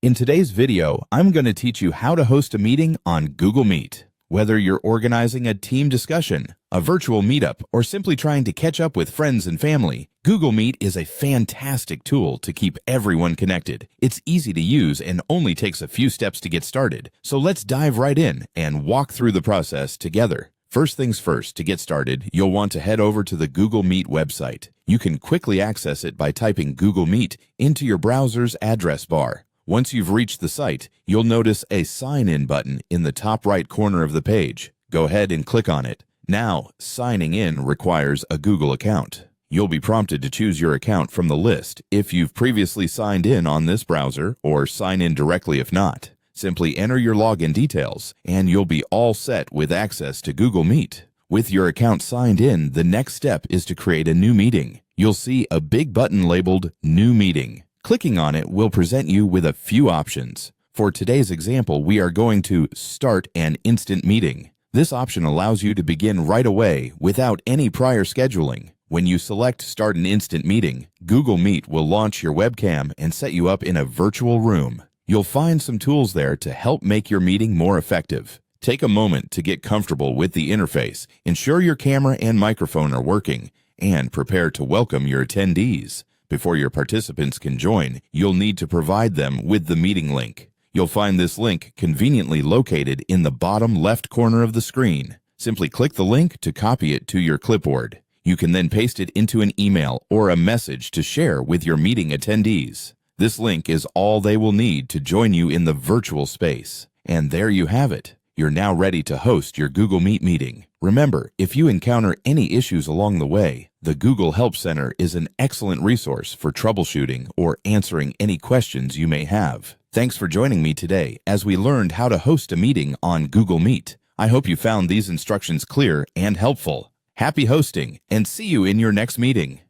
In today's video, I'm going to teach you how to host a meeting on Google Meet. Whether you're organizing a team discussion, a virtual meetup, or simply trying to catch up with friends and family, Google Meet is a fantastic tool to keep everyone connected. It's easy to use and only takes a few steps to get started. So let's dive right in and walk through the process together. First things first, to get started, you'll want to head over to the Google Meet website. You can quickly access it by typing Google Meet into your browser's address bar. Once you've reached the site, you'll notice a Sign In button in the top right corner of the page. Go ahead and click on it. Now, signing in requires a Google account. You'll be prompted to choose your account from the list if you've previously signed in on this browser, or sign in directly if not. Simply enter your login details, and you'll be all set with access to Google Meet. With your account signed in, the next step is to create a new meeting. You'll see a big button labeled New Meeting. Clicking on it will present you with a few options. For today's example, we are going to Start an Instant Meeting. This option allows you to begin right away without any prior scheduling. When you select Start an Instant Meeting, Google Meet will launch your webcam and set you up in a virtual room. You'll find some tools there to help make your meeting more effective. Take a moment to get comfortable with the interface, ensure your camera and microphone are working, and prepare to welcome your attendees. Before your participants can join, you'll need to provide them with the meeting link. You'll find this link conveniently located in the bottom left corner of the screen. Simply click the link to copy it to your clipboard. You can then paste it into an email or a message to share with your meeting attendees. This link is all they will need to join you in the virtual space. And there you have it. You're now ready to host your Google Meet meeting. Remember, if you encounter any issues along the way, the Google Help Center is an excellent resource for troubleshooting or answering any questions you may have. Thanks for joining me today as we learned how to host a meeting on Google Meet. I hope you found these instructions clear and helpful. Happy hosting, and see you in your next meeting.